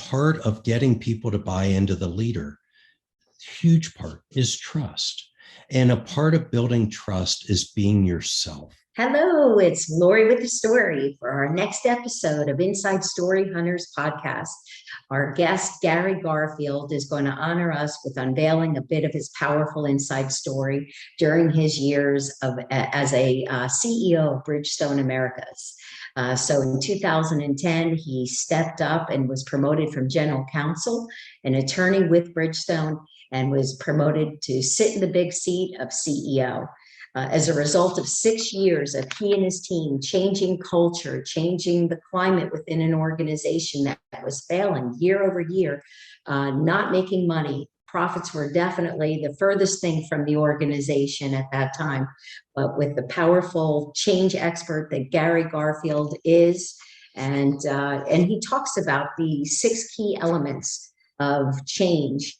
part of getting people to buy into the leader, huge part, is trust. And a part of building trust is being yourself. Hello, it's Laurie with the story for our next episode of Inside Story Hunters podcast. Our guest, Gary Garfield, is going to honor us with unveiling a bit of his powerful inside story during his years as a CEO of Bridgestone Americas. So in 2010, he stepped up and was promoted from General Counsel, an attorney with Bridgestone, and was promoted to sit in the big seat of CEO. As a result of 6 years of he and his team changing culture, changing the climate within an organization that was failing year over year, not making money. Profits were definitely the furthest thing from the organization at that time. But with the powerful change expert that Gary Garfield is, and he talks about the 6 key elements of change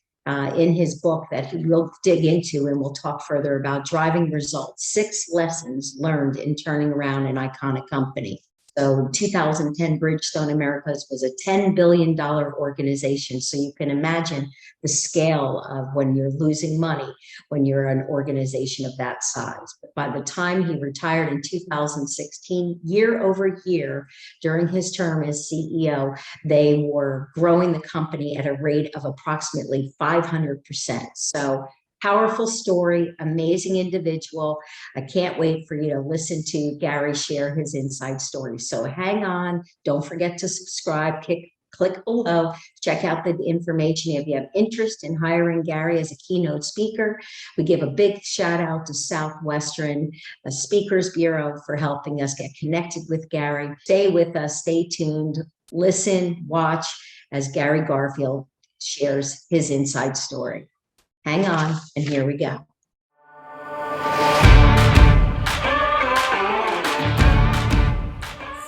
in his book that he will dig into, and we'll talk further about driving results, 6 lessons learned in turning around an iconic company. So 2010 Bridgestone Americas was a $10 billion organization. So you can imagine the scale of when you're losing money, when you're an organization of that size. But by the time he retired in 2016, year over year, during his term as CEO, they were growing the company at a rate of approximately 500%. So powerful story, amazing individual. I can't wait for you to listen to Gary share his inside story. So hang on. Don't forget to subscribe. Click below. Check out the information if you have interest in hiring Gary as a keynote speaker. We give a big shout out to Southwestern Speakers Bureau for helping us get connected with Gary. Stay with us. Stay tuned. Listen, watch as Gary Garfield shares his inside story. Hang on, and here we go.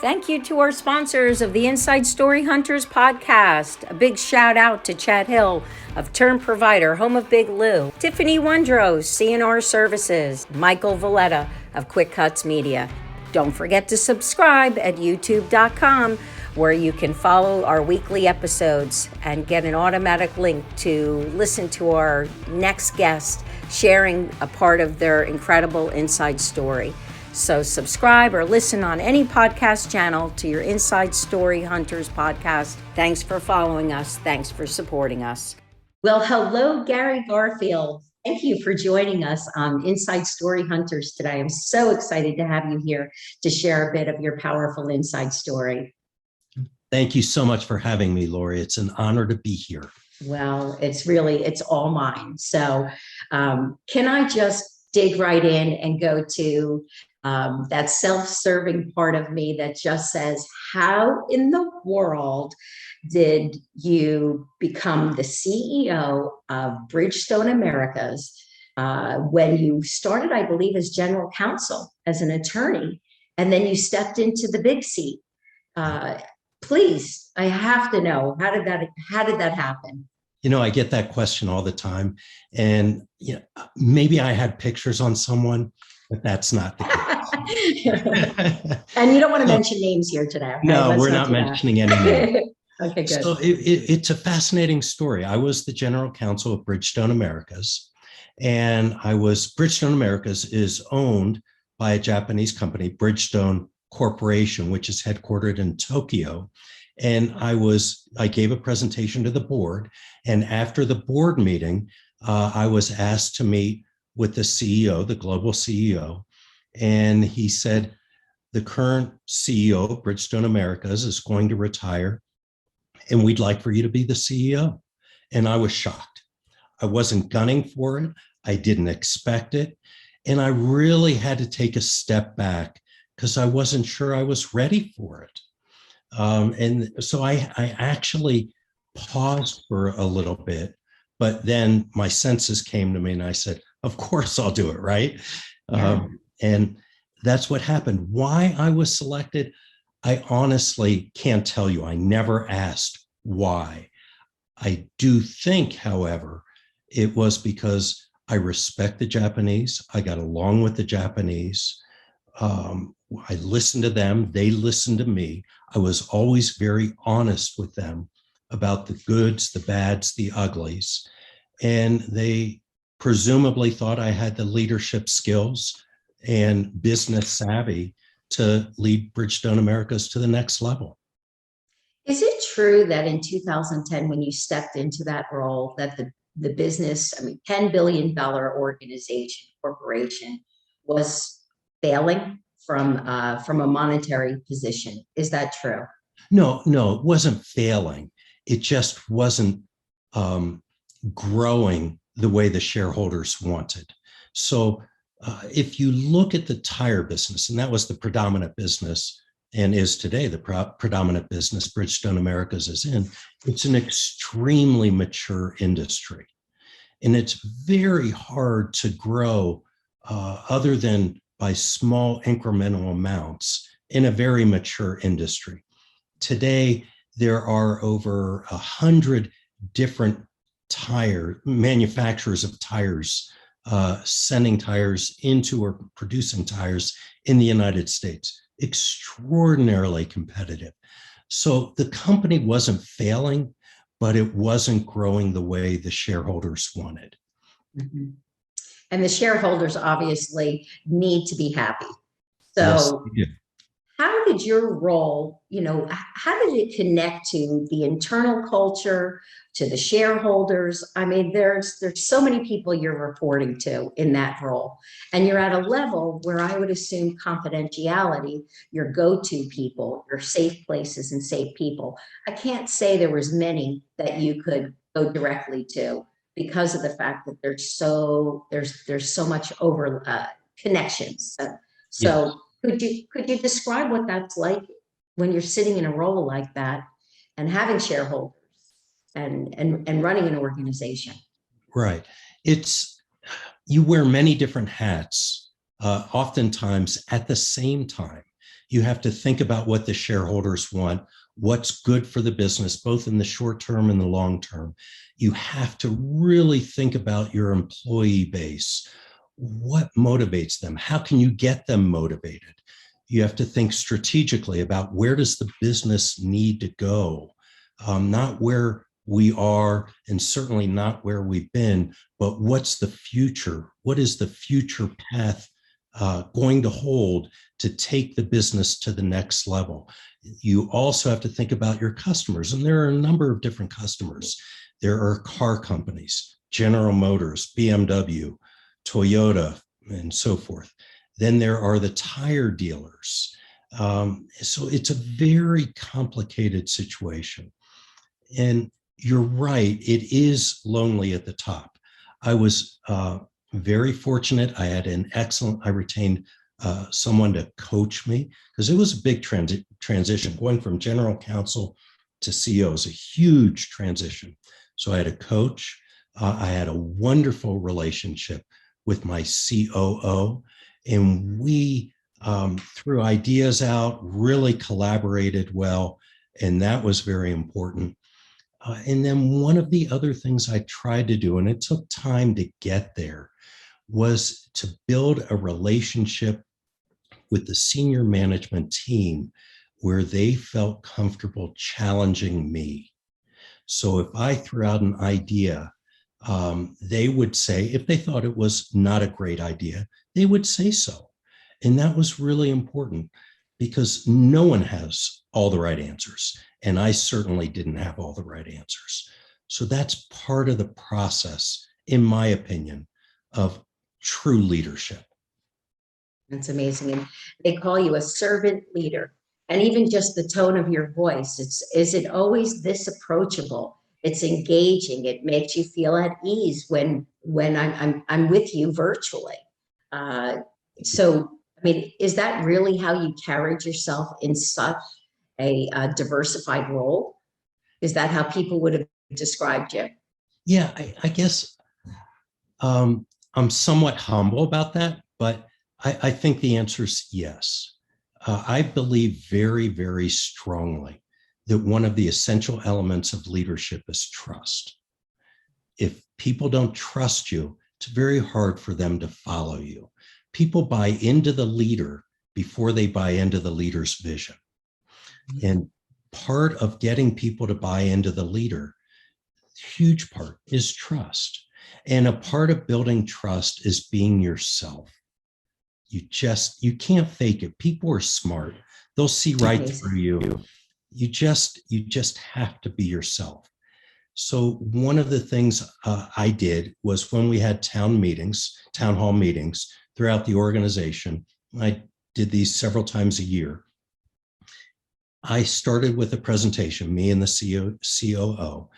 Thank you to our sponsors of the Inside Story Hunters podcast. A big shout out to Chad Hill of Term Provider, home of Big Lou, Tiffany Wondros, CNR Services, Michael Valletta of Quick Cuts Media. Don't forget to subscribe at youtube.com, where you can follow our weekly episodes and get an automatic link to listen to our next guest sharing a part of their incredible inside story. So subscribe or listen on any podcast channel to your Inside Story Hunters podcast. Thanks for following us. Thanks for supporting us. Well, hello, Gary Garfield. Thank you for joining us on Inside Story Hunters today. I'm so excited to have you here to share a bit of your powerful inside story. Thank you so much for having me, Laurie. It's an honor to be here. Well, it's all mine. So can I just dig right in and go to that self-serving part of me that just says, how in the world did you become the CEO of Bridgestone Americas when you started, I believe, as General Counsel, as an attorney, and then you stepped into the big seat? Please, I have to know, how did that happen? You know, I get that question all the time, and maybe I had pictures on someone, but that's not the case. And you don't want to mention names here today. Okay? No, we're not mentioning any names. Okay, good. So it's a fascinating story. I was the General Counsel of Bridgestone Americas, and Bridgestone Americas is owned by a Japanese company, Bridgestone Corporation, which is headquartered in Tokyo. And I gave a presentation to the board. And after the board meeting, I was asked to meet with the CEO, the global CEO. And he said, the current CEO of Bridgestone Americas is going to retire, and we'd like for you to be the CEO. And I was shocked. I wasn't gunning for it. I didn't expect it. And I really had to take a step back because I wasn't sure I was ready for it. And so I actually paused for a little bit, but then my senses came to me and I said, of course I'll do it, right? Yeah. And that's what happened. Why I was selected, I honestly can't tell you. I never asked why. I do think, however, it was because I respect the Japanese. I got along with the Japanese. I listened to them. They listened to me. I was always very honest with them about the goods, the bads, the uglies. And they presumably thought I had the leadership skills and business savvy to lead Bridgestone Americas to the next level. Is it true that in 2010, when you stepped into that role, that the business, I mean, $10 billion organization, corporation, was failing from a monetary position? Is that true? No, it wasn't failing. It just wasn't growing the way the shareholders wanted. So if you look at the tire business, and that was the predominant business and is today the predominant business Bridgestone Americas is in, it's an extremely mature industry. And it's very hard to grow other than by small incremental amounts in a very mature industry. Today, there are over 100 different tire manufacturers of tires sending tires into or producing tires in the United States. Extraordinarily competitive. So the company wasn't failing, but it wasn't growing the way the shareholders wanted. Mm-hmm. And the shareholders obviously need to be happy. So yes, how did your role, how did it connect to the internal culture, to the shareholders? I mean, there's so many people you're reporting to in that role, and you're at a level where I would assume confidentiality, your go-to people, your safe places and safe people. I can't say there was many that you could go directly to because of the fact that there's so much over connections. So. Yes. Could you describe what that's like when you're sitting in a role like that and having shareholders and running an organization? Right. You wear many different hats, oftentimes at the same time. You have to think about what the shareholders want, what's good for the business, both in the short term and the long term. You have to really think about your employee base. What motivates them? How can you get them motivated? You have to think strategically about where does the business need to go, not where we are and certainly not where we've been, but what's the future? What is the future path going to hold to take the business to the next level? You also have to think about your customers, and there are a number of different customers. There are car companies, General Motors, BMW, Toyota, and so forth. Then there are the tire dealers. So it's a very complicated situation. And you're right, it is lonely at the top. I was very fortunate. I had I retained someone to coach me because it was a big transition. Going from General Counsel to CEO is a huge transition. So I had a coach. I had a wonderful relationship with my COO, and we threw ideas out, really collaborated well, and that was very important. And then one of the other things I tried to do, and it took time to get there, was to build a relationship with the senior management team where they felt comfortable challenging me. So if I threw out an idea, they would say, if they thought it was not a great idea, they would say so. And that was really important because no one has all the right answers. And I certainly didn't have all the right answers. So that's part of the process, in my opinion, of true leadership. That's amazing. And they call you a servant leader. And even just the tone of your voice, is it always this approachable? It's engaging. It makes you feel at ease when I'm with you virtually. So, I mean, is that really how you carried yourself in such a diversified role? Is that how people would have described you? Yeah, I guess I'm somewhat humble about that, but I think the answer is yes. I believe very, very strongly that one of the essential elements of leadership is trust. If people don't trust you, it's very hard for them to follow you. People buy into the leader before they buy into the leader's vision. And part of getting people to buy into the leader, huge part, is trust. And a part of building trust is being yourself. You can't fake it. People are smart. They'll see right through you. You just have to be yourself. So one of the things I did was, when we had town hall meetings throughout the organization, I did these several times a year. I started with a presentation. Me and the COO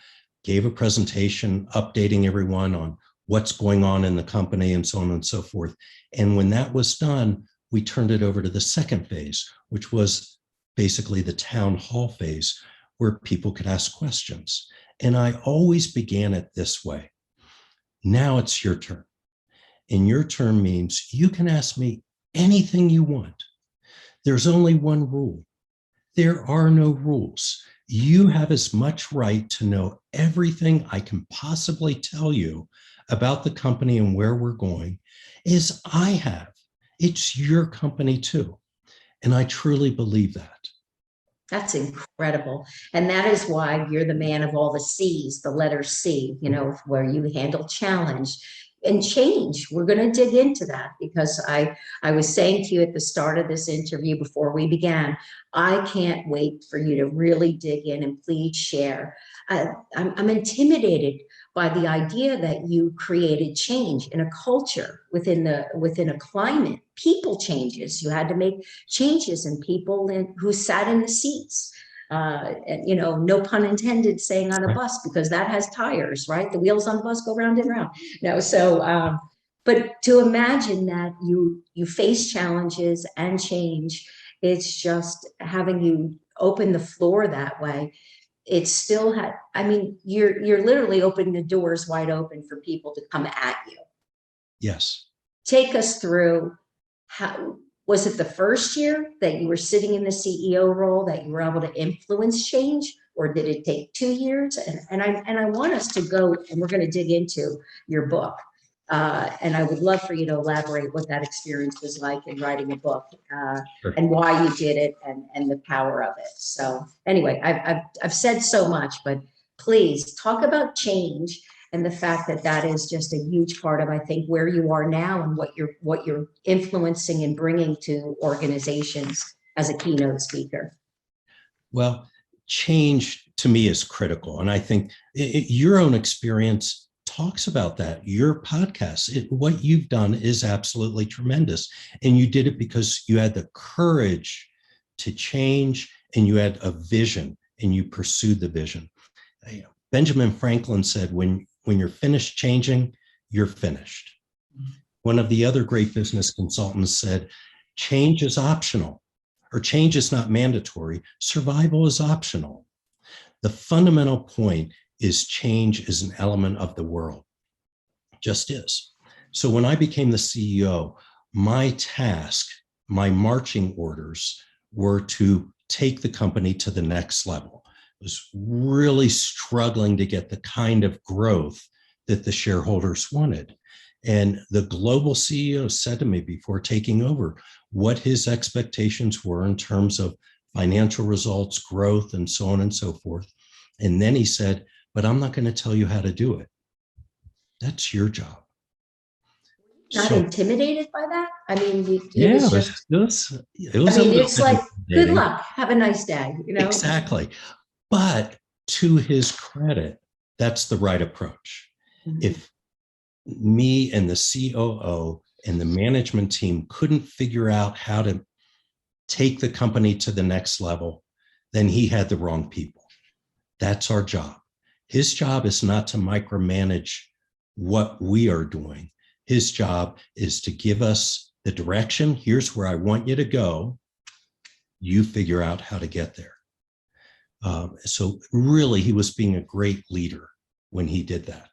gave a presentation updating everyone on what's going on in the company and so on and so forth. And when that was done, we turned it over to the second phase, which was basically the town hall phase, where people could ask questions. And I always began it this way. Now it's your turn. And your turn means you can ask me anything you want. There's only one rule. There are no rules. You have as much right to know everything I can possibly tell you about the company and where we're going as I have. It's your company too. And I truly believe that. That's incredible. And that is why you're the man of all the C's, the letter C, where you handle challenge and change. We're going to dig into that, because I was saying to you at the start of this interview before we began, I can't wait for you to really dig in, and please share. I'm intimidated by the idea that you created change in a culture, within a climate. People changes. You had to make changes in people who sat in the seats. And, no pun intended, saying on a bus, because that has tires, right? The wheels on the bus go round and round. No, so, but to imagine that you face challenges and change, it's just having you open the floor that way. It still had, you're literally opening the doors wide open for people to come at you. Yes. Take us through, how was it the first year that you were sitting in the CEO role that you were able to influence change, or did it take 2 years? And I want us to go, and we're going to dig into your book. And I would love for you to elaborate what that experience was like in writing a book, Sure. and why you did it, and the power of it. So anyway, I've said so much, but please talk about change, and the fact that that is just a huge part of, I think, where you are now, and what you're influencing and bringing to organizations as a keynote speaker. Well, change to me is critical. And I think your own experience talks about that. Your podcast, what you've done is absolutely tremendous. And you did it because you had the courage to change, and you had a vision, and you pursued the vision. Benjamin Franklin said, when you're finished changing, you're finished. One of the other great business consultants said, change is optional, or change is not mandatory. Survival is optional. The fundamental point is change is an element of the world. Just is. So when I became the CEO, my task, my marching orders were to take the company to the next level. I was really struggling to get the kind of growth that the shareholders wanted. And the global CEO said to me before taking over what his expectations were in terms of financial results, growth, and so on and so forth. And then he said, but I'm not going to tell you how to do it. That's your job. Not intimidated by that? It's like, good luck, have a nice day. Exactly. But to his credit, that's the right approach. Mm-hmm. If me and the COO and the management team couldn't figure out how to take the company to the next level, then he had the wrong people. That's our job. His job is not to micromanage what we are doing. His job is to give us the direction. Here's where I want you to go. You figure out how to get there. So really, he was being a great leader when he did that.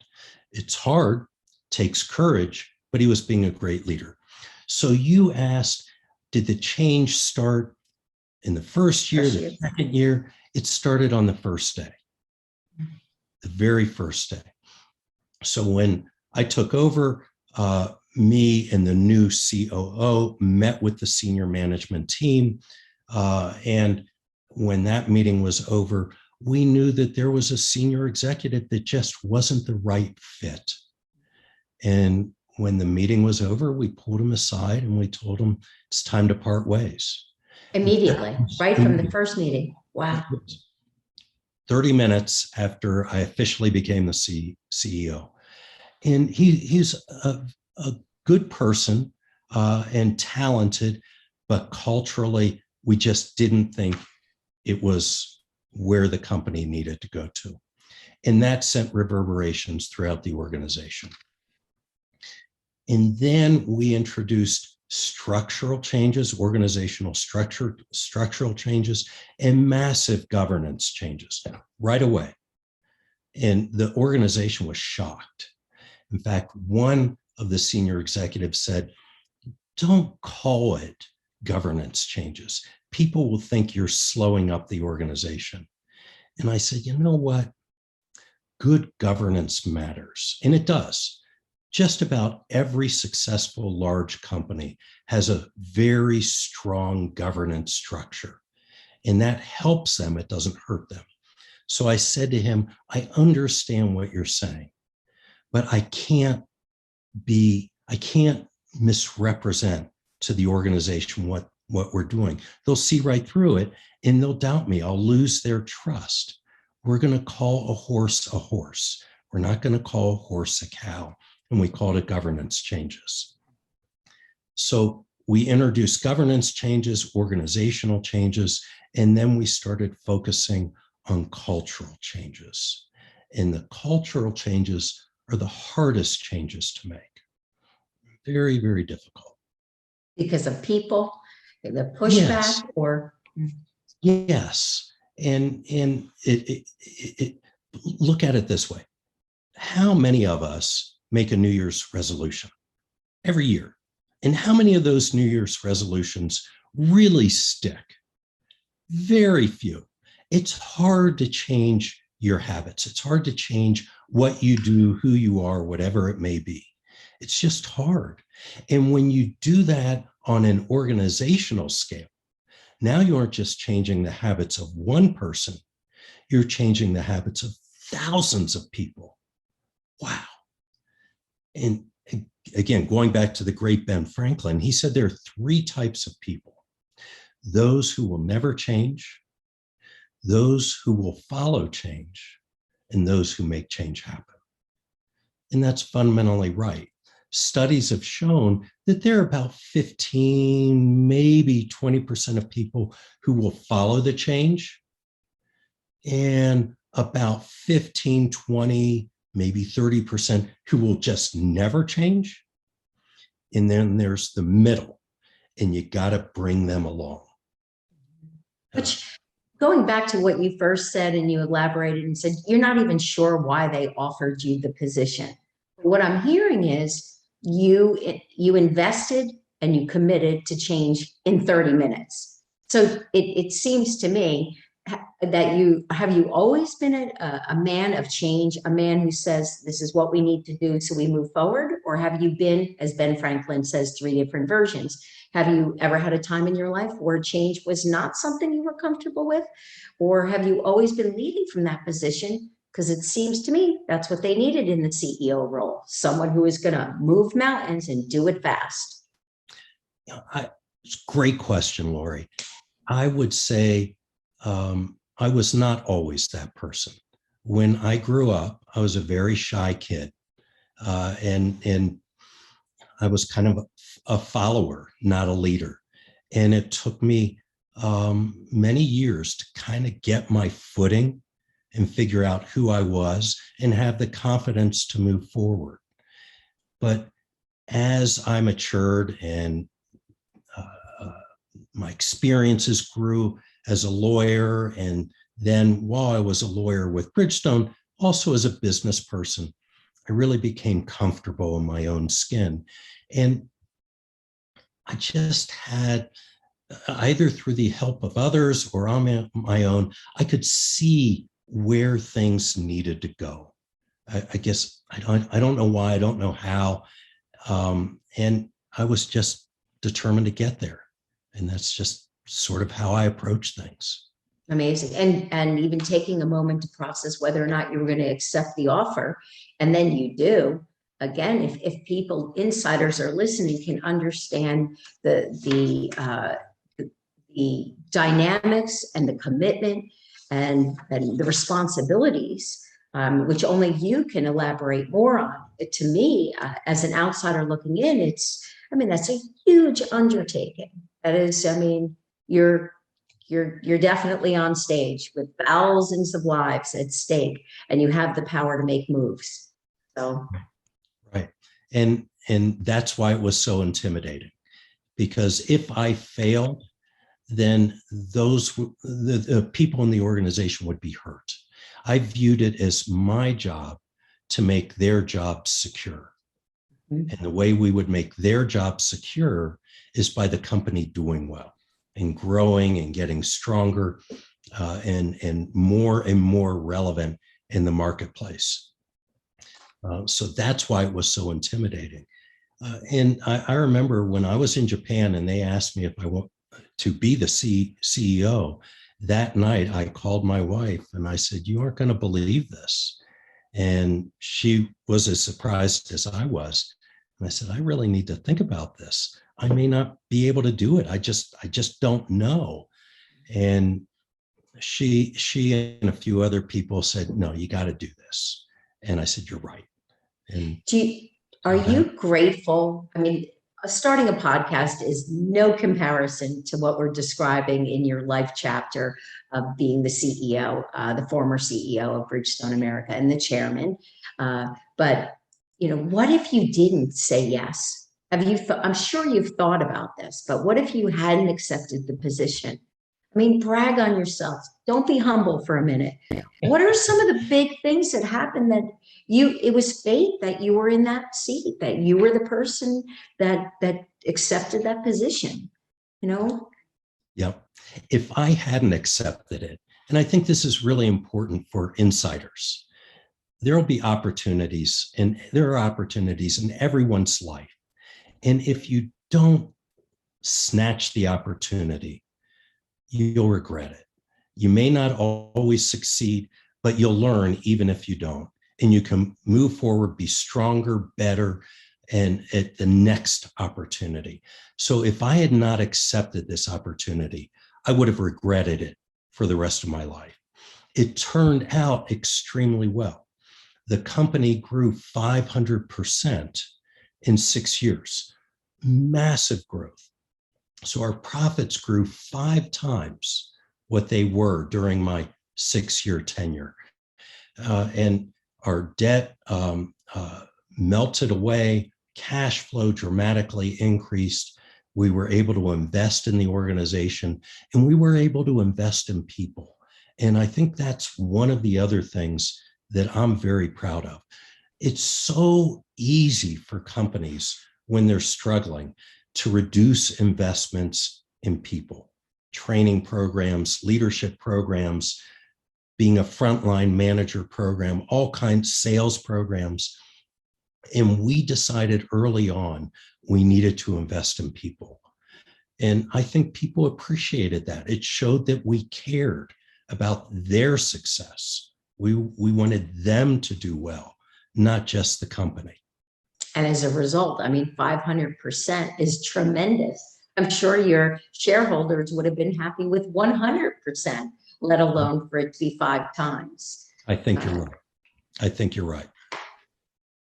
It's hard, takes courage, but he was being a great leader. So you asked, did the change start in the first year, the second year? It started on the first day, the very first day. So when I took over, me and the new COO met with the senior management team, and when that meeting was over, we knew that there was a senior executive that just wasn't the right fit. And when the meeting was over, we pulled him aside and we told him it's time to part ways. Immediately, right from the first meeting. Wow. 30 minutes after I officially became the CEO. And he's a good person and talented, but culturally, we just didn't think it was where the company needed to go to. And that sent reverberations throughout the organization. And then we introduced structural changes, organizational structural changes, and massive governance changes right away. And the organization was shocked. In fact, one of the senior executives said, don't call it governance changes. People will think you're slowing up the organization. And I said, you know what? Good governance matters. And it does. Just about every successful large company has a very strong governance structure. And that helps them. It doesn't hurt them. So I said to him, I understand what you're saying, but I can't misrepresent to the organization what we're doing. They'll see right through it and they'll doubt me. I'll lose their trust. We're going to call a horse a horse. We're not going to call a horse a cow. And we called it governance changes. So we introduced governance changes, organizational changes, and then we started focusing on cultural changes. And the cultural changes are the hardest changes to make. Very, very difficult. Because of people, the pushback, yes. or? Yes. And look at it this way. How many of us make a New Year's resolution every year? And how many of those New Year's resolutions really stick? Very few. It's hard to change your habits. It's hard to change what you do, who you are, whatever it may be. It's just hard. And when you do that on an organizational scale, now you aren't just changing the habits of one person, you're changing the habits of thousands of people. Wow. And again, going back to the great Ben Franklin, he said there are three types of people: those who will never change, those who will follow change, and those who make change happen. And that's fundamentally right. Studies have shown that there are about 15, maybe 20% of people who will follow the change, and about 15, 20, maybe 30% who will just never change. And then there's the middle, and you got to bring them along. Which, going back to what you first said, and you elaborated and said, you're not even sure why they offered you the position. What I'm hearing is you invested and you committed to change in 30 minutes. So it seems to me that you always been a man of change, a man who says, this is what we need to do so we move forward? Or have you been, as Ben Franklin says, three different versions? Have you ever had a time in your life where change was not something you were comfortable with? Or have you always been leading from that position? Because it seems to me that's what they needed in the CEO role, someone who is going to move mountains and do it fast. Great question, Laurie. I would say I was not always that person. When I grew up, I was a very shy kid, and I was kind of a follower, not a leader. And it took me many years to kind of get my footing and figure out who I was and have the confidence to move forward. But as I matured and my experiences grew as a lawyer, and then while I was a lawyer with Bridgestone, also as a business person, I really became comfortable in my own skin. And I just had, either through the help of others or on my own, I could see where things needed to go. I guess I don't know why, I don't know how. And I was just determined to get there. And that's just sort of how I approach things. Amazing. And even taking a moment to process whether or not you were going to accept the offer, and then you do. Again, if people, insiders are listening, can understand the dynamics and the commitment and the responsibilities, which only you can elaborate more on. To me, as an outsider looking in, that's a huge undertaking. That is, you're definitely on stage with thousands of lives at stake, and you have the power to make moves. So, right, and that's why it was so intimidating, because if I failed, then the people in the organization would be hurt. I viewed it as my job to make their job secure. And the way we would make their job secure is by the company doing well and growing and getting stronger, and more relevant in the marketplace. So that's why it was so intimidating. And I remember when I was in Japan and they asked me if I want to be the CEO, that night I called my wife and I said, "You aren't going to believe this." And she was as surprised as I was. And I said, "I really need to think about this. I may not be able to do it. I just don't know." And she and a few other people said, "No, you got to do this." And I said, "You're right." And are you grateful? Starting a podcast is no comparison to what we're describing in your life chapter of being the CEO, the former CEO of Bridgestone America and the chairman. But what if you didn't say yes? I'm sure you've thought about this, but what if you hadn't accepted the position? Brag on yourself. Don't be humble for a minute. What are some of the big things that happened that it was fate that you were in that seat, that you were the person that accepted that position, Yep. If I hadn't accepted it, and I think this is really important for insiders, there will be opportunities, and there are opportunities in everyone's life. And if you don't snatch the opportunity, you'll regret it. You may not always succeed, but you'll learn even if you don't. And you can move forward, be stronger, better, and at the next opportunity. So if I had not accepted this opportunity, I would have regretted it for the rest of my life. It turned out extremely well. The company grew 500% in 6 years, massive growth. So our profits grew 5 times what they were during my 6-year tenure. And our debt melted away, cash flow dramatically increased. We were able to invest in the organization, and we were able to invest in people. And I think that's one of the other things that I'm very proud of. It's so easy for companies when they're struggling to reduce investments in people, training programs, leadership programs, being a frontline manager program, all kinds, sales programs. And we decided early on we needed to invest in people. And I think people appreciated that. It showed that we cared about their success. We wanted them to do well, not just the company. And as a result, 500% is tremendous. I'm sure your shareholders would have been happy with 100%, let alone for it to be 5 times. I think you're right. I think you're right.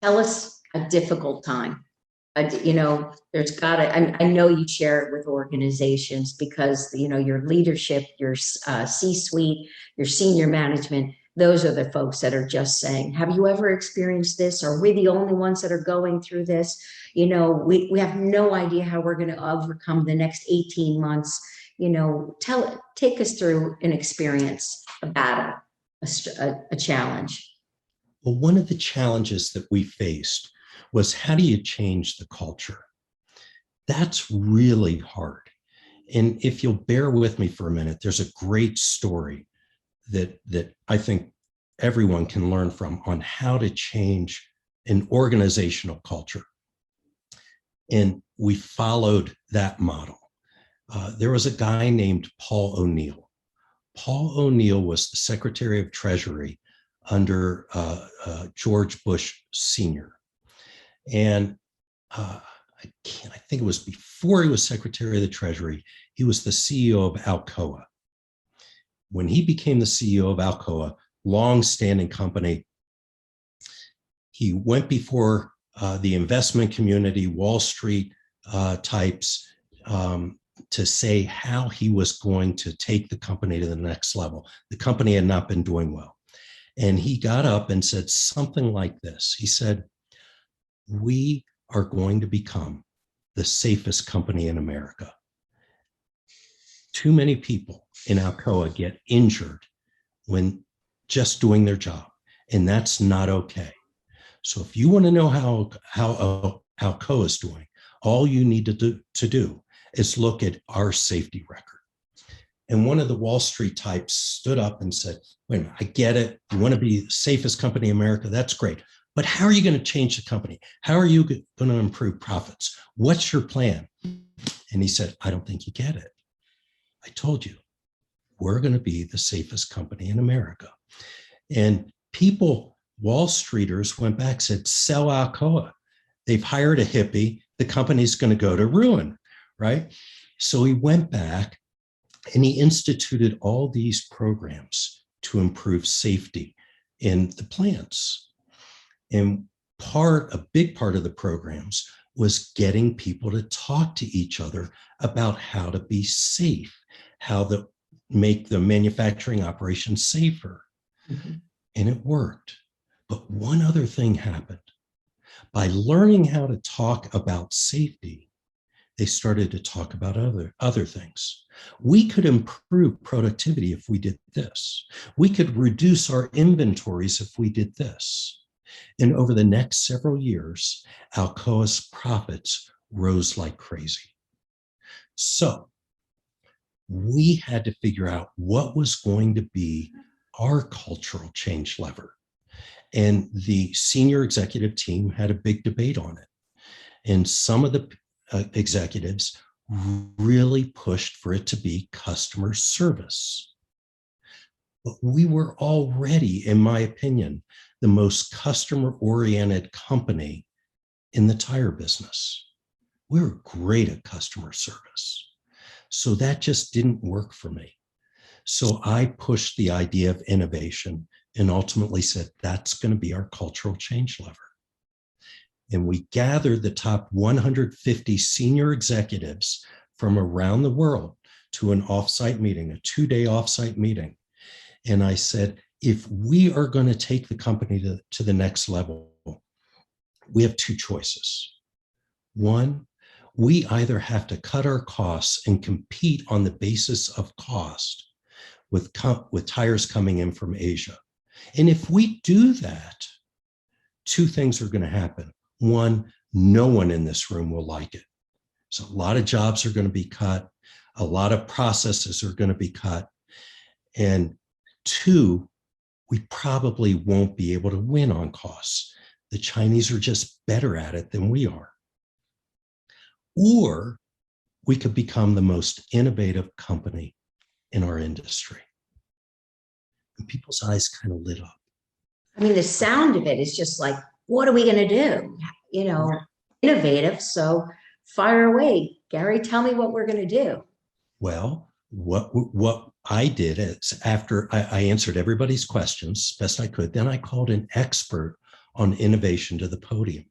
Tell us a difficult time. There's gotta, I know you share it with organizations because, your leadership, your C-suite, your senior management, those are the folks that are just saying, have you ever experienced this? Are we the only ones that are going through this? We have no idea how we're going to overcome the next 18 months. Take us through an experience, a battle, a challenge. Well, one of the challenges that we faced was, how do you change the culture? That's really hard. And if you'll bear with me for a minute, there's a great story that I think everyone can learn from on how to change an organizational culture. And we followed that model. There was a guy named Paul O'Neill. Paul O'Neill was the Secretary of Treasury under George Bush Sr. And I think it was before he was Secretary of the Treasury, he was the CEO of Alcoa. When he became the CEO of Alcoa, long-standing company, he went before the investment community, Wall Street types, to say how he was going to take the company to the next level. The company had not been doing well. And he got up and said something like this. He said, "We are going to become the safest company in America. Too many people in Alcoa get injured when just doing their job, and that's not okay. So if you want to know how Alcoa is doing, all you need to do is look at our safety record." And one of the Wall Street types stood up and said, "Wait a minute, I get it. You want to be the safest company in America. That's great. But how are you going to change the company? How are you going to improve profits? What's your plan?" And he said, "I don't think you get it. I told you, we're going to be the safest company in America." And people, Wall Streeters, went back and said, "Sell Alcoa. They've hired a hippie. The company's going to go to ruin," right? So he went back and he instituted all these programs to improve safety in the plants. And a big part of the programs was getting people to talk to each other about how to be safe, how to make the manufacturing operation safer. Mm-hmm. And it worked. But one other thing happened. By learning how to talk about safety, they started to talk about other things. We could improve productivity if we did this. We could reduce our inventories if we did this. And over the next several years, Alcoa's profits rose like crazy. So we had to figure out what was going to be our cultural change lever. And the senior executive team had a big debate on it. And some of the executives really pushed for it to be customer service. But we were already, in my opinion, the most customer-oriented company in the tire business. We were great at customer service. So that just didn't work for me. So I pushed the idea of innovation and ultimately said, that's going to be our cultural change lever. And we gathered the top 150 senior executives from around the world to an offsite meeting, a 2-day offsite meeting. And I said, if we are going to take the company to the next level, we have two choices. One, we either have to cut our costs and compete on the basis of cost with tires coming in from Asia. And if we do that, two things are going to happen. One, no one in this room will like it. So a lot of jobs are going to be cut. A lot of processes are going to be cut. And two, we probably won't be able to win on costs. The Chinese are just better at it than we are. Or we could become the most innovative company in our industry. And people's eyes kind of lit up. I mean, the sound of it is just like, what are we going to do? You know, innovative. So fire away. Gary, tell me what we're going to do. Well, what I did is after I answered everybody's questions best I could, then I called an expert on innovation to the podium.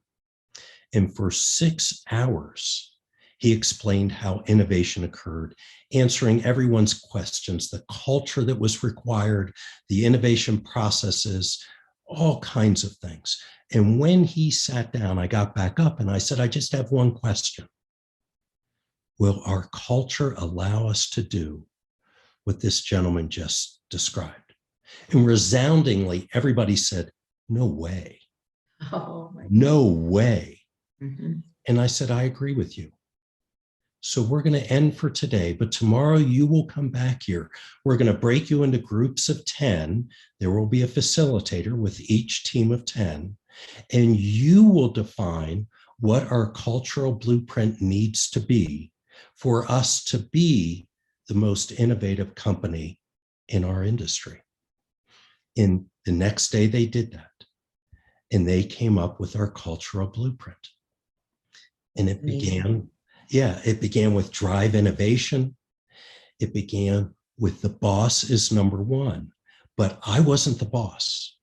And for 6 hours, he explained how innovation occurred, answering everyone's questions, the culture that was required, the innovation processes, all kinds of things. And when he sat down, I got back up and I said, I just have one question. Will our culture allow us to do what this gentleman just described? And resoundingly, everybody said, no way. Oh, no way. Mm-hmm. And I said, I agree with you. So we're going to end for today, but tomorrow you will come back here. We're going to break you into groups of 10. There will be a facilitator with each team of 10, and you will define what our cultural blueprint needs to be for us to be the most innovative company in our industry. And the next day they did that. And they came up with our cultural blueprint. And it began with drive innovation. It began with the boss is number one, but I wasn't the boss.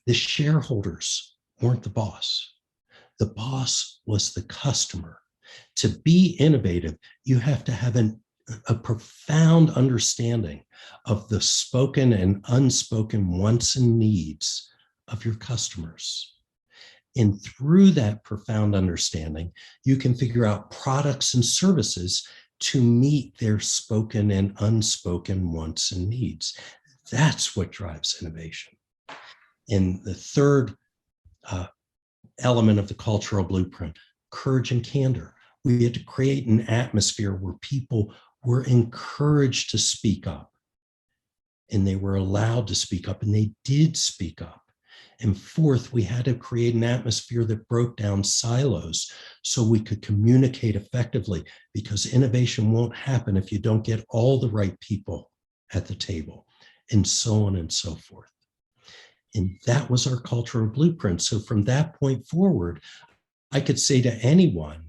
The shareholders weren't the boss. The boss was the customer. To be innovative, you have to have a profound understanding of the spoken and unspoken wants and needs of your customers. And through that profound understanding, you can figure out products and services to meet their spoken and unspoken wants and needs. That's what drives innovation. And the third element of the cultural blueprint, courage and candor. We had to create an atmosphere where people were encouraged to speak up, and they were allowed to speak up, and they did speak up. And fourth, we had to create an atmosphere that broke down silos so we could communicate effectively, because innovation won't happen if you don't get all the right people at the table, and so on and so forth. And that was our cultural blueprint. So from that point forward, I could say to anyone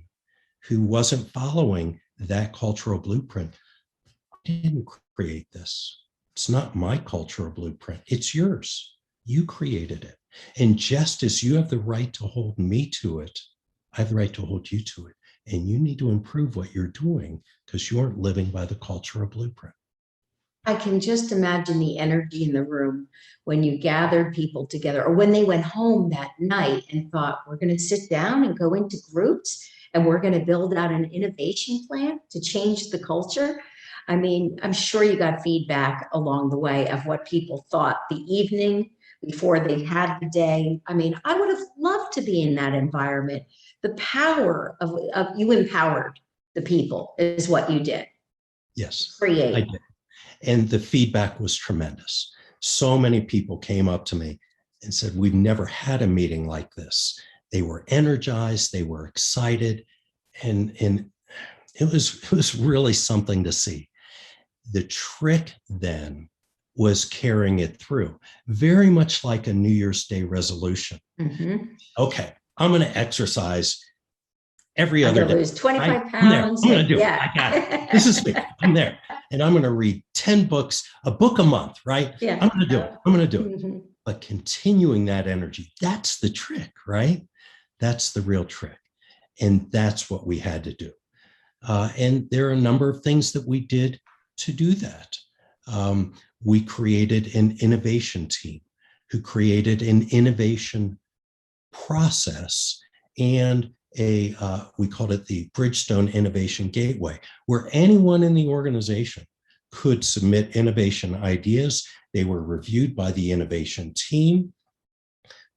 who wasn't following that cultural blueprint, I didn't create this. It's not my cultural blueprint. It's yours. You created it. And just as you have the right to hold me to it, I have the right to hold you to it. And you need to improve what you're doing because you aren't living by the cultural blueprint. I can just imagine the energy in the room when you gathered people together, or when they went home that night and thought, we're going to sit down and go into groups and we're going to build out an innovation plan to change the culture. I mean, I'm sure you got feedback along the way of what people thought the evening before they had the day. I mean, I would have loved to be in that environment. The power of you empowered the people is what you did. Yes, Create. I did. And the feedback was tremendous. So many people came up to me and said, we've never had a meeting like this. They were energized, they were excited, and it was really something to see. The trick then was carrying it through, very much like a New Year's Day resolution. Mm-hmm. Okay, I'm going to exercise every other day. Lose 25 pounds. I'm going to do it. I got it. This is me. I'm there. And I'm going to read 10 books, a book a month, right? Yeah. I'm going to do it. I'm going to do it. Mm-hmm. But continuing that energy, that's the trick, right? That's the real trick. And that's what we had to do. And there are a number of things that we did to do that. We created an innovation team who created an innovation process and we called it the Bridgestone Innovation Gateway, where anyone in the organization could submit innovation ideas. They were reviewed by the innovation team.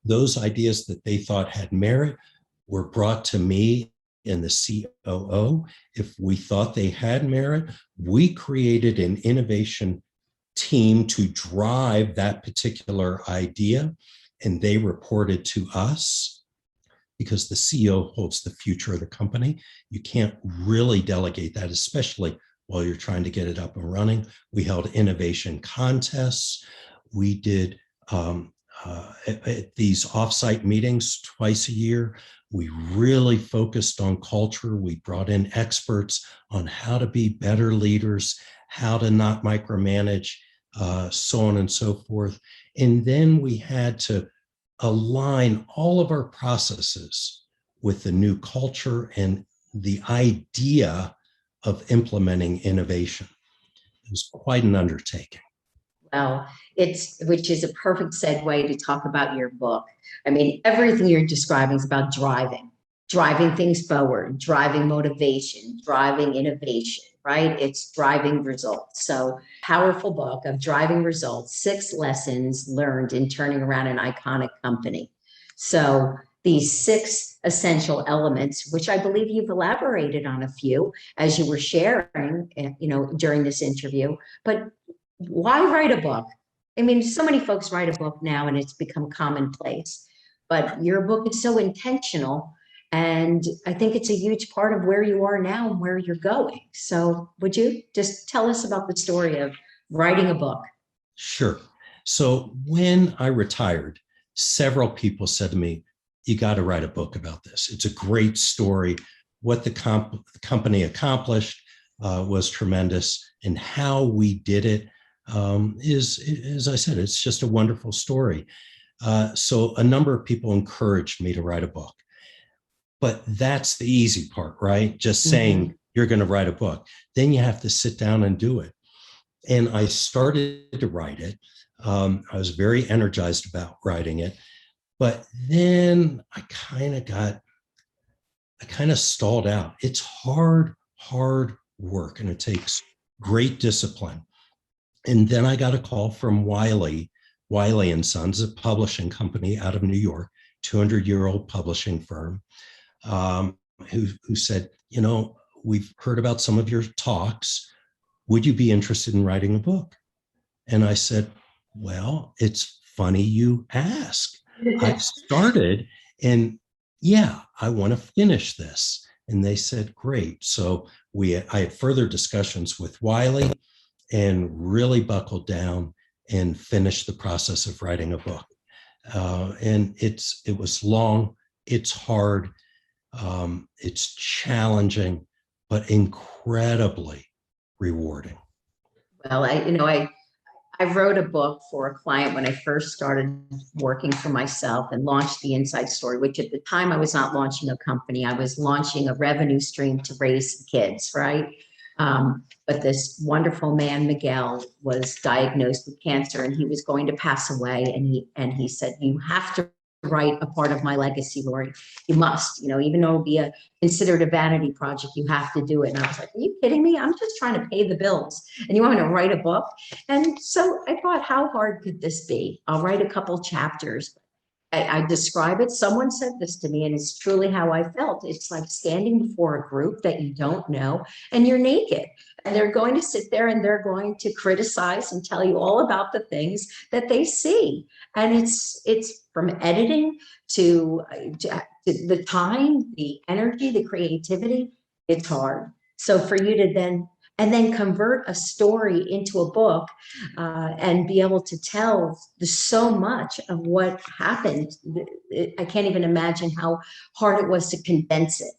Those ideas that they thought had merit were brought to me and the COO. If we thought they had merit, we created an innovation team to drive that particular idea, and they reported to us. Because the CEO holds the future of the company. You can't really delegate that, especially while you're trying to get it up and running. We held innovation contests. We did at these offsite meetings twice a year. We really focused on culture. We brought in experts on how to be better leaders, how to not micromanage, so on and so forth. And then we had to align all of our processes with the new culture and the idea of implementing innovation. It was quite an undertaking. Well, which is a perfect segue to talk about your book. I mean, everything you're describing is about driving things forward, driving motivation, driving innovation, right? It's driving results. So powerful book of driving results, 6 lessons learned in turning around an iconic company. So these 6 essential elements, which I believe you've elaborated on a few as you were sharing, during this interview, but why write a book? I mean, so many folks write a book now and it's become commonplace, but your book is so intentional. And I think it's a huge part of where you are now and where you're going. So would you just tell us about the story of writing a book? Sure. So when I retired, several people said to me, you got to write a book about this. It's a great story. What the company accomplished was tremendous, and how we did it is, as I said, it's just a wonderful story. So a number of people encouraged me to write a book. But that's the easy part, right? Just saying you're going to write a book. Then you have to sit down and do it. And I started to write it. I was very energized about writing it. But then I kind of stalled out. It's hard work, and it takes great discipline. And then I got a call from Wiley and Sons, a publishing company out of New York, 200-year-old publishing firm, who said, we've heard about some of your talks. Would you be interested in writing a book? And I said, well, it's funny you ask. I started, and yeah, I want to finish this. And they said, great. So I had further discussions with Wiley and really buckled down and finished the process of writing a book. And it was long, it's hard, it's challenging, but incredibly rewarding. Well, I wrote a book for a client when I first started working for myself and launched the Inside Story, which at the time I was not launching a company. I was launching a revenue stream to raise kids, right? But this wonderful man, Miguel, was diagnosed with cancer, and he was going to pass away. And he said, you have to write a part of my legacy, Laurie. You must, even though it'll be considered a vanity project, you have to do it. And I was like, are you kidding me? I'm just trying to pay the bills, and you want me to write a book? And so I thought, how hard could this be? I'll write a couple chapters. I describe it. Someone said this to me, and it's truly how I felt. It's like standing before a group that you don't know, and you're naked, and they're going to sit there and they're going to criticize and tell you all about the things that they see. And it's from editing to the time, the energy, the creativity. It's hard. So for you to then convert a story into a book and be able to tell so much of what happened. I can't even imagine how hard it was to condense it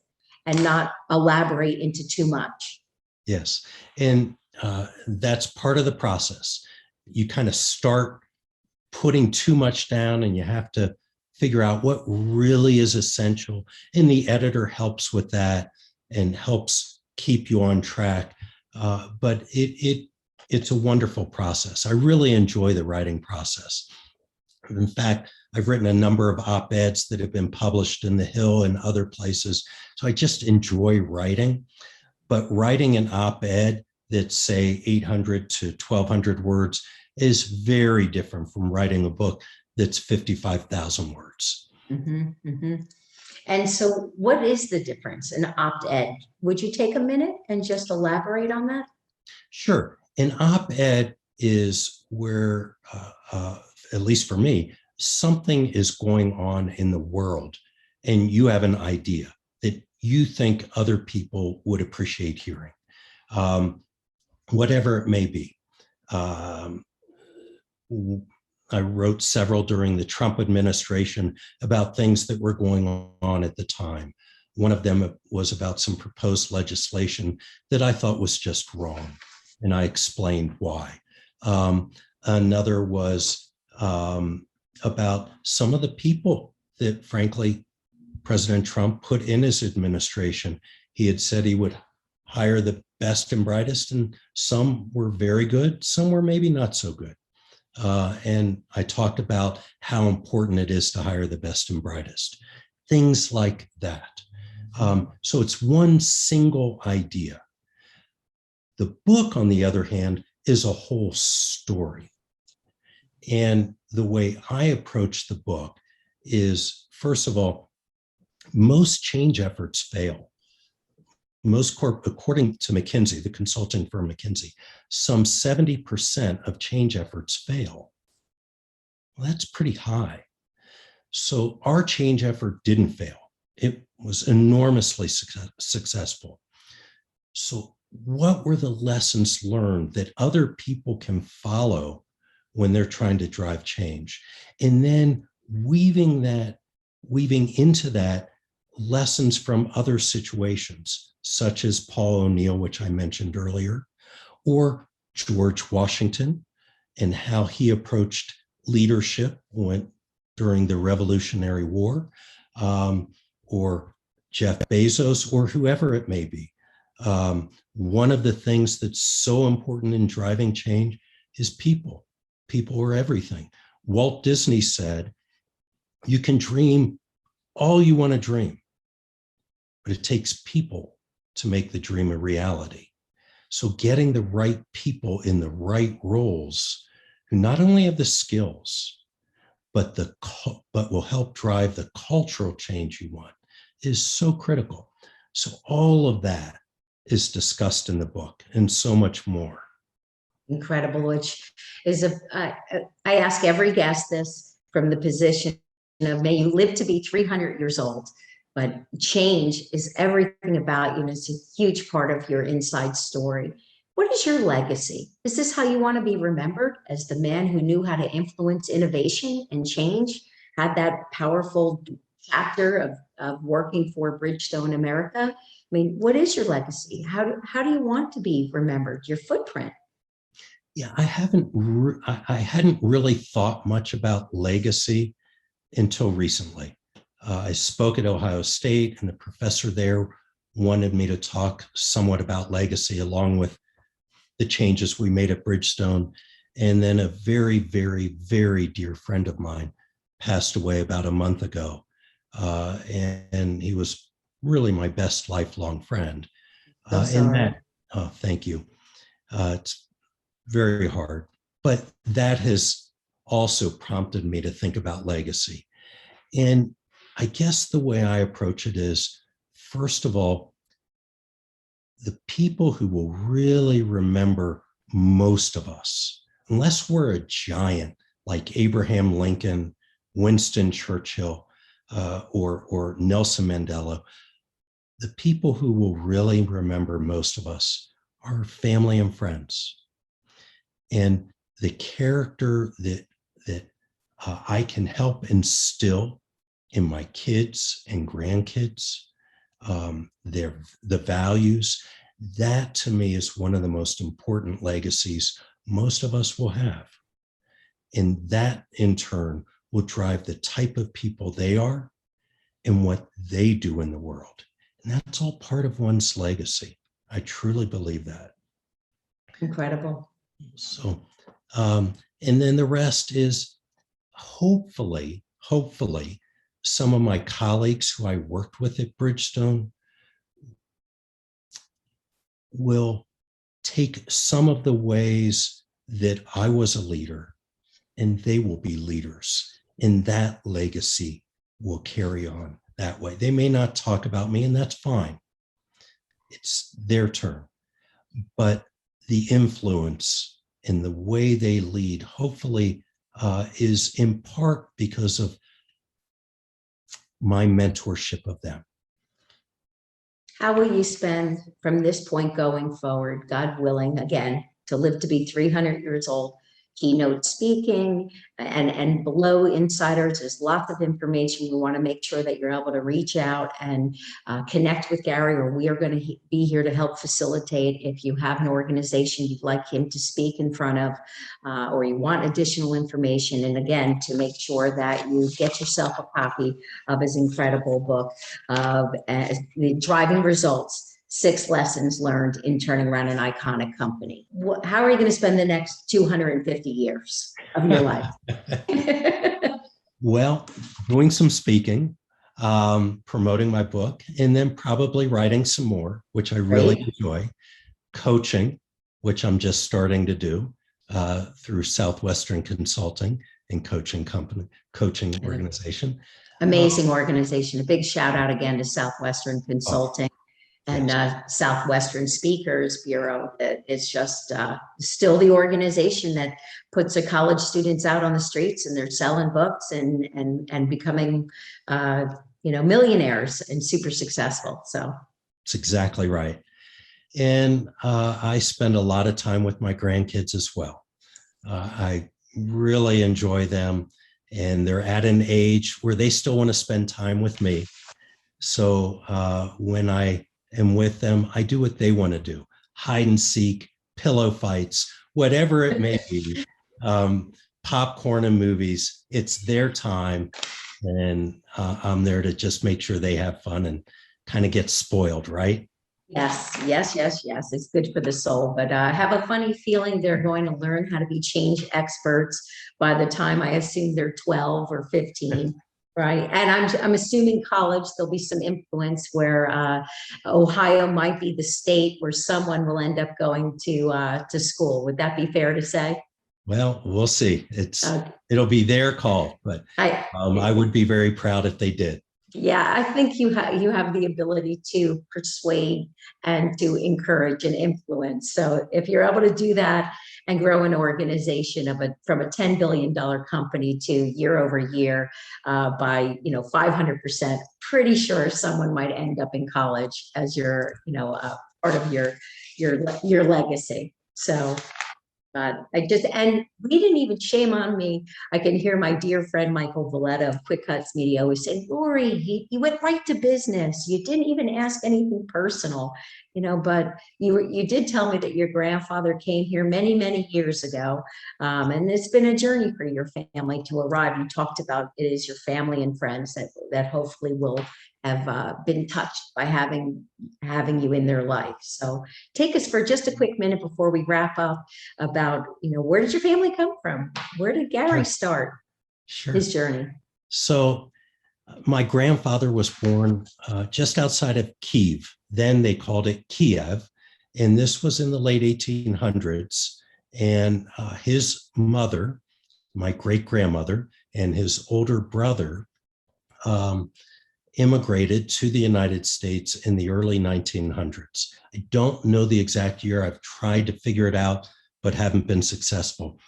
and not elaborate into too much. Yes. And that's part of the process. You kind of start putting too much down, and you have to figure out what really is essential. And the editor helps with that and helps keep you on track. But it's a wonderful process. I really enjoy the writing process. In fact, I've written a number of op-eds that have been published in The Hill and other places. So I just enjoy writing. But writing an op-ed that's, say, 800 to 1,200 words is very different from writing a book that's 55,000 words. And so what is the difference in op-ed? Would you take a minute and just elaborate on that? Sure. An op-ed is where, at least for me, something is going on in the world, and you have an idea that you think other people would appreciate hearing, whatever it may be. I wrote several during the Trump administration about things that were going on at the time. One of them was about some proposed legislation that I thought was just wrong, and I explained why. Another was about some of the people that, frankly, President Trump put in his administration. He had said he would hire the best and brightest, and some were very good, some were maybe not so good. And I talked about how important it is to hire the best and brightest, things like that. So it's one single idea. The book, on the other hand, is a whole story. And the way I approach the book is, first of all, most change efforts fail. According to McKinsey, the consulting firm McKinsey, some 70% of change efforts fail. Well, that's pretty high. So our change effort didn't fail. It was enormously successful. So what were the lessons learned that other people can follow when they're trying to drive change? And then weaving into that lessons from other situations, such as Paul O'Neill, which I mentioned earlier, or George Washington and how he approached leadership during the Revolutionary War, or Jeff Bezos, or whoever it may be. One of the things that's so important in driving change is people. People are everything. Walt Disney said, you can dream all you want to dream, but it takes people to make the dream a reality. So getting the right people in the right roles who not only have the skills, but will help drive the cultural change you want is so critical. So all of that is discussed in the book and so much more. Incredible, which is I ask every guest this from the position of, may you live to be 300 years old, but change is everything about you, and it's a huge part of your inside story. What is your legacy? Is this how you want to be remembered, as the man who knew how to influence innovation and change, had that powerful chapter of working for Bridgestone America? I mean, what is your legacy? How do you want to be remembered? Your footprint? Yeah, I hadn't really thought much about legacy until recently. I spoke at Ohio State, and the professor there wanted me to talk somewhat about legacy, along with the changes we made at Bridgestone. And then a very, very, very dear friend of mine passed away about a month ago. And he was really my best lifelong friend. So sorry. Thank you. It's very hard, but that has also prompted me to think about legacy. And I guess the way I approach it is, first of all, the people who will really remember most of us, unless we're a giant like Abraham Lincoln, Winston Churchill, or Nelson Mandela, the people who will really remember most of us are family and friends. And the character that I can help instill in my kids and grandkids, the values, that to me is one of the most important legacies most of us will have. And that in turn will drive the type of people they are and what they do in the world. And that's all part of one's legacy. I truly believe that. Incredible. So, and then the rest is hopefully, some of my colleagues who I worked with at Bridgestone will take some of the ways that I was a leader, and they will be leaders, and that legacy will carry on that way. They may not talk about me, and that's fine. It's their turn. But the influence and the way they lead, hopefully, is in part because of my mentorship of them. How will you spend from this point going forward, God willing, again, to live to be 300 years old, keynote speaking, and below insiders, there's lots of information. We want to make sure that you're able to reach out and connect with Gary, or we are going to be here to help facilitate. If you have an organization you'd like him to speak in front of, or you want additional information, and again, to make sure that you get yourself a copy of his incredible book of the Driving Results, 6 lessons learned in turning around an iconic company. How are you going to spend the next 250 years of your life? Well, doing some speaking, promoting my book, and then probably writing some more, which I really enjoy. Coaching, which I'm just starting to do through Southwestern Consulting and coaching organization. Amazing organization. A big shout out again to Southwestern Consulting. And Southwestern Speakers Bureau. It's just still the organization that puts the college students out on the streets, and they're selling books and becoming millionaires and super successful. So it's exactly right. And I spend a lot of time with my grandkids as well. I really enjoy them, and they're at an age where they still want to spend time with me. So when I am with them, I do what they want to do: hide and seek, pillow fights, whatever it may be, um, popcorn and movies. It's their time. And I'm there to just make sure they have fun and kind of get spoiled, right? Yes, yes, yes, yes. It's good for the soul. But I have a funny feeling they're going to learn how to be change experts by the time I assume they're 12 or 15. Right. And I'm assuming college, there'll be some influence where Ohio might be the state where someone will end up going to school. Would that be fair to say? Well, we'll see. Uh, It'll be their call, but I I would be very proud if they did. Yeah, I think you have the ability to persuade and to encourage and influence. So if you're able to do that and grow an organization from a $10 billion company to year over year by 500%, pretty sure someone might end up in college as your part of your legacy. So and we didn't even, shame on me. I can hear my dear friend Michael Valletta of Quick Cuts Media always say, Laurie, you went right to business. You didn't even ask anything personal, but you did tell me that your grandfather came here many, many years ago. And it's been a journey for your family to arrive. You talked about it is your family and friends that hopefully will have been touched by having you in their life. So take us for just a quick minute before we wrap up about, where did your family come from? Where did Gary Sure. start Sure. his journey? So my grandfather was born just outside of Kiev. Then they called it Kiev. And this was in the late 1800s. And his mother, my great grandmother, and his older brother um, immigrated to the United States in the early 1900s. I don't know the exact year. I've tried to figure it out, but haven't been successful.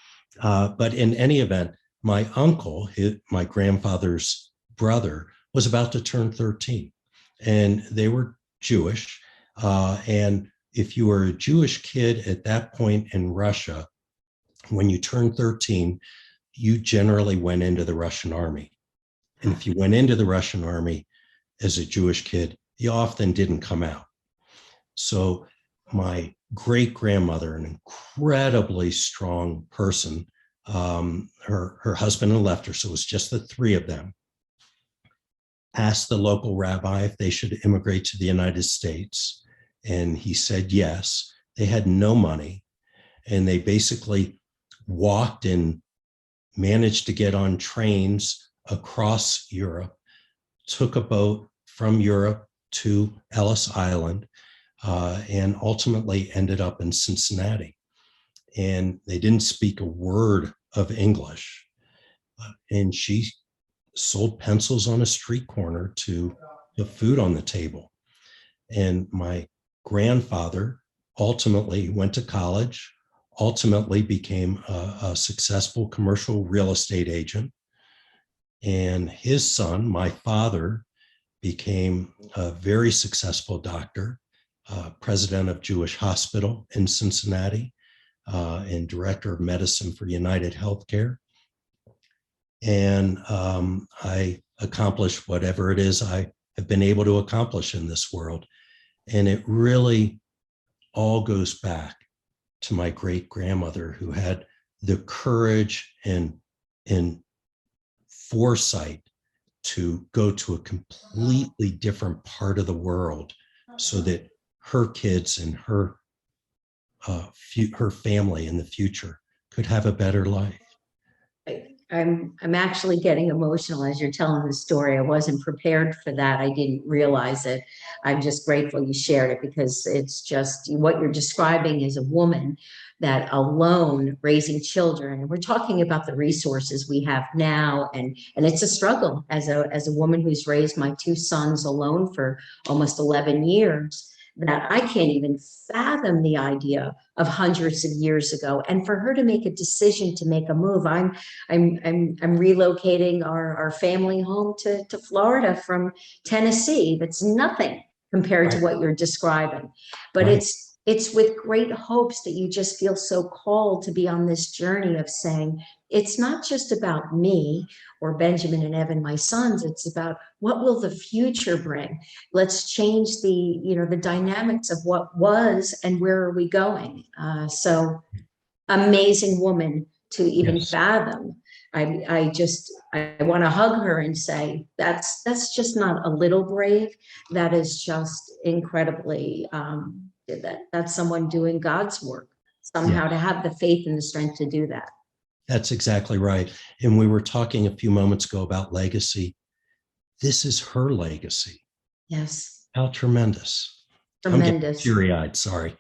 But in any event, my uncle, my grandfather's brother, was about to turn 13, and they were Jewish. And if you were a Jewish kid at that point in Russia, when you turned 13, you generally went into the Russian army. And if you went into the Russian army as a Jewish kid, you often didn't come out. So my great grandmother, an incredibly strong person, her husband had left her, so it was just the three of them, asked the local rabbi if they should immigrate to the United States. And he said yes. They had no money, and they basically walked and managed to get on trains across Europe, took a boat from Europe to Ellis Island, and ultimately ended up in Cincinnati. And they didn't speak a word of English. And she sold pencils on a street corner to the food on the table. And my grandfather ultimately went to college, ultimately became a successful commercial real estate agent. And his son, my father, became a very successful doctor, president of Jewish Hospital in Cincinnati, and director of medicine for United Healthcare. And I accomplished whatever it is I have been able to accomplish in this world. And it really all goes back to my great grandmother, who had the courage and foresight to go to a completely different part of the world so that her kids and her family in the future could have a better life. I'm actually getting emotional as you're telling the story. I wasn't prepared for that. I didn't realize it. I'm just grateful you shared it, because it's just what you're describing is a woman that alone raising children. And we're talking about the resources we have now. And it's a struggle as a woman who's raised my two sons alone for almost 11 years, that I can't even fathom the idea of hundreds of years ago. And for her to make a decision to make a move, I'm relocating our family home to Florida from Tennessee. That's nothing compared to Right. what you're describing. But Right. it's with great hopes that you just feel so called to be on this journey of saying, it's not just about me or Benjamin and Evan, my sons. It's about what will the future bring? Let's change the dynamics of what was and where are we going? So amazing woman to even Yes. fathom. I want to hug her and say, that's just not a little brave. That is just incredibly, that's someone doing God's work somehow, Yeah, to have the faith and the strength to do that. that's exactly right. And we were talking a few moments ago about legacy. This is her legacy. Yes. How tremendous. I'm getting Tremendous. teary-eyed, sorry.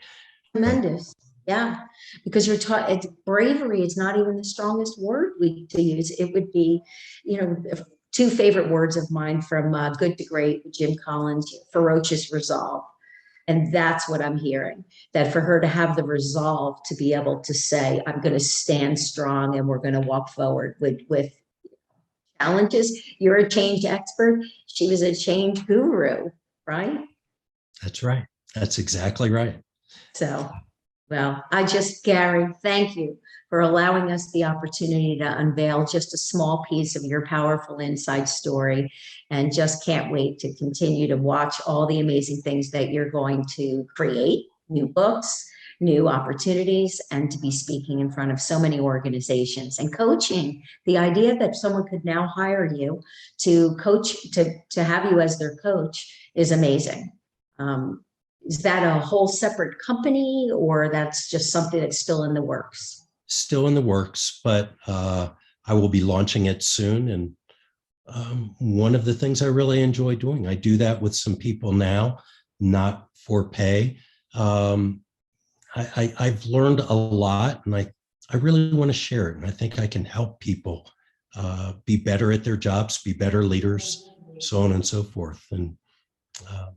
But Tremendous. Yeah. Because you're taught, bravery is not even the strongest word to use. It would be, two favorite words of mine from Good to Great, Jim Collins, ferocious resolve. And that's what I'm hearing, that for her to have the resolve to be able to say, I'm going to stand strong and we're going to walk forward with challenges. You're a change expert. She was a change guru, right? that's right. That's exactly right. So, well, Gary, thank you for allowing us the opportunity to unveil just a small piece of your powerful inside story, and just can't wait to continue to watch all the amazing things that you're going to create, new books, new opportunities, and to be speaking in front of so many organizations and coaching. The idea that someone could now hire you to coach, to have you as their coach is amazing. Is that a whole separate company, or that's just something that's still in the works? Still in the works, but I will be launching it soon. And one of the things I really enjoy doing, I do that with some people now, not for pay. I've learned a lot, and I really want to share it. And I think I can help people be better at their jobs, be better leaders, so on and so forth. And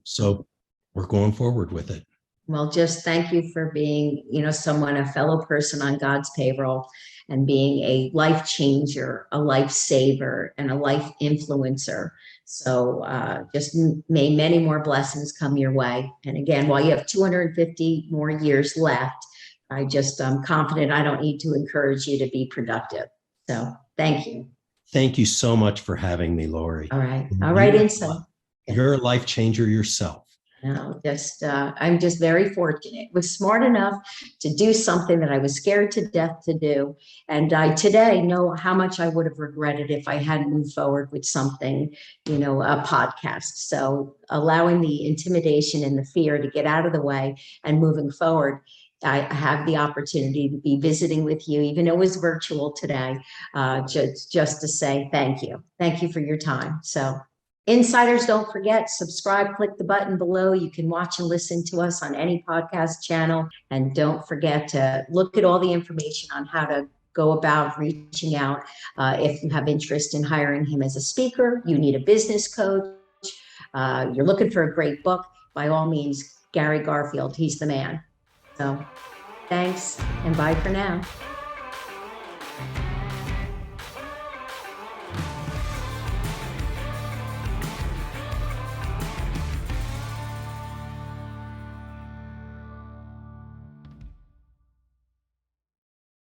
so we're going forward with it. Well, just thank you for being, a fellow person on God's payroll, and being a life changer, a life saver, and a life influencer. So just may many more blessings come your way. And again, while you have 250 more years left, I'm confident I don't need to encourage you to be productive. So thank you. Thank you so much for having me, Laurie. All right. All right, Insight. You're a life changer yourself. No, I'm just very fortunate. Was smart enough to do something that I was scared to death to do. And I today know how much I would have regretted if I hadn't moved forward with something, a podcast. So allowing the intimidation and the fear to get out of the way and moving forward, I have the opportunity to be visiting with you, even though it was virtual today, just to say thank you. Thank you for your time. So insiders, don't forget, subscribe, click the button below. You can watch and listen to us on any podcast channel. And don't forget to look at all the information on how to go about reaching out. If you have interest in hiring him as a speaker, you need a business coach, you're looking for a great book, by all means, Gary Garfield, he's the man. So thanks, and bye for now.